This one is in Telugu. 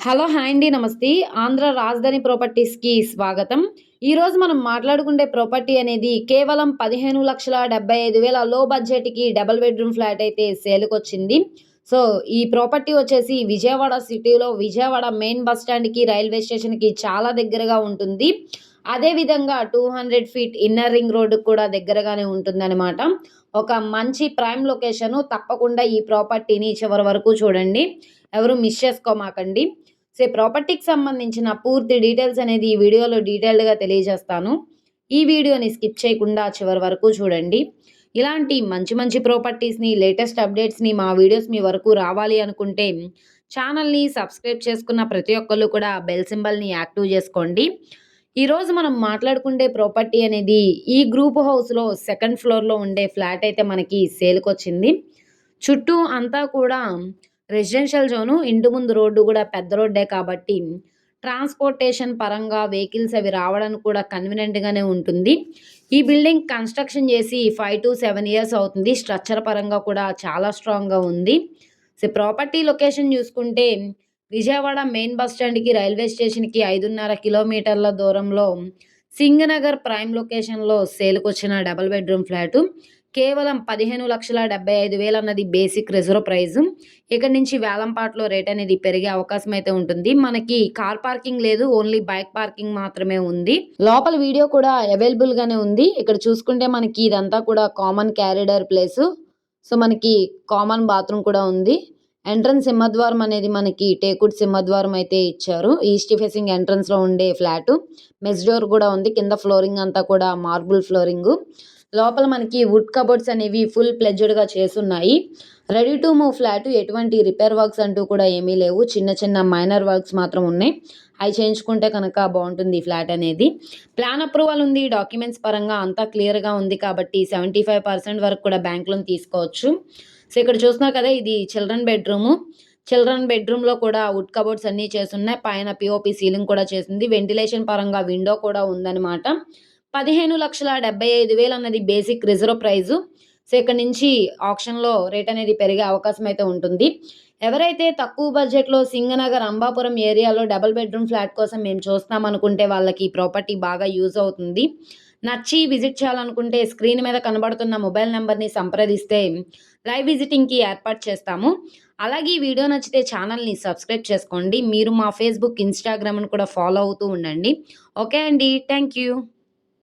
హలో! హాయ్ అండి. నమస్తే. ఆంధ్ర రాజధాని ప్రాపర్టీస్‌కి స్వాగతం. ఈరోజు మనం మాట్లాడుకుండే ప్రాపర్టీ అనేది కేవలం 15,75,000 లో బడ్జెట్‌కి డబుల్ బెడ్‌రూమ్ ఫ్లాట్ అయితే సేల్‌కొచ్చింది. సో, ఈ ప్రాపర్టీ వచ్చేసి విజయవాడ సిటీలో విజయవాడ మెయిన్ బస్ స్టాండ్‌కి, రైల్వే స్టేషన్‌కి చాలా దగ్గరగా ఉంటుంది. అదే విధంగా 200 ఫీట్ ఇన్నర్ రింగ్ రోడ్డుకి కూడా దగ్గరగానే ఉంటుందనమాట. ఒక మంచి ప్రైమ్ లొకేషను. తప్పకుండా ఈ ప్రాపర్టీని చివరి వరకు చూడండి. ఎవరు మిస్ చేసుకోమాకండి. సో, ఈ ప్రాపర్టీకి సంబంధించిన పూర్తి డీటెయిల్స్ అనేది ఈ వీడియోలో డీటెయిల్డ్‌గా తెలియజేస్తాను. ఈ వీడియోని స్కిప్ చేయకుండా చివరి వరకు చూడండి. ఇలాంటి మంచి మంచి ప్రాపర్టీస్‌ని, లేటెస్ట్ అప్డేట్స్‌ని మా వీడియోస్ మీ వరకు రావాలి అనుకుంటే ఛానల్‌ని సబ్స్క్రైబ్ చేసుకున్న ప్రతి ఒక్కళ్ళు కూడా బెల్ సింబల్‌ని యాక్టివ్ చేసుకోండి. ఈరోజు మనం మాట్లాడుకుండే ప్రాపర్టీ అనేది ఈ గ్రూప్ హౌస్‌లో సెకండ్ ఫ్లోర్‌లో ఉండే ఫ్లాట్ అయితే మనకి సేల్‌కొచ్చింది. చుట్టూ అంతా కూడా రెసిడెన్షియల్ జోను. ఇంటి ముందు రోడ్డు గూడా పెద్ద రోడ్డే కాబట్టి, ట్రాన్స్‌పోర్టేషన్ పరంగా వెహికల్స్ అవి రావడానికి కూడా కన్వీనియంట్‌గానే ఉంటుంది. ఈ బిల్డింగ్ కన్‌స్ట్రక్షన్ జేసి 5-7 ఇయర్స్ అవుతుంది. స్ట్రక్చర్ పరంగా కూడా చాలా స్ట్రాంగ్‌గా ఉంది. సో, ప్రాపర్టీ లొకేషన్ జూసుకుంటే విజయవాడ మెయిన్ బస్ స్టాండ్‌కి, రైల్వే స్టేషన్‌కి 5.5 కిలోమీటర్ల దూరంలో సింగనగర్ ప్రైమ్ లొకేషన్‌లో సేల్‌కొచ్చిన డబుల్ బెడ్‌రూమ్ ఫ్లాటు. కేవలం 15,75,000 అన్నది బేసిక్ రిజర్వ్ ప్రైజు. ఇక్కడి నుంచి వేలంపాటలో రేట్ అనేది పెరిగే అవకాశం అయితే ఉంటుంది. మనకి కార్ పార్కింగ్ లేదు. ఓన్లీ బైక్ పార్కింగ్ మాత్రమే ఉంది. లోపల వీడియో కూడా అవైలబుల్ గానే ఉంది. ఇక్కడ చూసుకుంటే మనకి ఇదంతా కూడా కామన్ క్యారిడార్ ప్లేసు. సో, మనకి కామన్ బాత్రూమ్ కూడా ఉంది. ఎంట్రన్స్ సింహద్వారం అనేది మనకి టేకుడ్ సింహద్వారం అయితే ఇచ్చారు. ఈస్ట్ ఫేసింగ్ ఎంట్రన్స్‌లో ఉండే ఫ్లాటు. మెస్ డోర్ కూడా ఉంది. కింద ఫ్లోరింగ్ అంతా కూడా మార్బుల్ ఫ్లోరింగు. లోపల మనకి వుడ్ కబోర్డ్స్ అనేవి ఫుల్ ప్లెడ్జ్డ్‌గా చేసున్నాయి. Ready to move flat. ఎటువంటి రిపేర్ వర్క్స్ అంటూ కూడా ఏమీ లేవు. చిన్న చిన్న మైనర్ వర్క్స్ మాత్రం ఉన్నాయి. అయి చేయించుకుంటే కనుక బావుంటుంది ఈ ఫ్లాట్ అనేది. ప్లాన్ అప్రూవల్ ఉంది. డాక్యుమెంట్స్ పరంగా అంతా క్లియర్‌గా ఉంది కాబట్టి 75% వరకు కూడా బ్యాంక్ లోన్ తీసుకోవచ్చు. సో, ఇక్కడ చూస్తున్నారు కదా! ఇది చిల్డ్రన్ బెడ్‌రూము. చిల్డ్రన్ బెడ్‌రూమ్‌లో కూడా వుడ్ కబోర్డ్స్ అన్నీ చేసున్నాయి. పైన పీఓపీ సీలింగ్ కూడా చేసింది. వెంటిలేషన్ పరంగా విండో కూడా ఉందనమాట. 15,75,000 అన్నది బేసిక్ రిజర్వ్ ప్రైజు. సో, ఇక్కడ నుంచి ఆక్షన్‌లో రేట్ అనేది పెరిగే అవకాశం అయితే ఉంటుంది. ఎవరైతే తక్కువ బడ్జెట్‌లో సింగనగర్, అంబాపురం ఏరియాలో డబుల్ బెడ్‌రూమ్ ఫ్లాట్ కోసం మేము చూస్తున్నాం అనుకుంటే వాళ్ళకి ఈ ప్రాపర్టీ బాగా యూజ్ అవుతుంది. నచ్చి విజిట్ చేయాలనుకుంటే స్క్రీన్ మీద కనబడుతున్న మొబైల్ నంబర్‌ని సంప్రదిస్తే లైవ్ విజిటింగ్‌కి ఏర్పాటు చేస్తాము. అలాగే ఈ వీడియో నచ్చితే ఛానల్‌ని సబ్స్క్రైబ్ చేసుకోండి. మీరు మా ఫేస్‌బుక్, ఇన్‌స్టాగ్రామ్‌ను కూడా ఫాలో అవుతూ ఉండండి. ఓకే అండి. Thank you.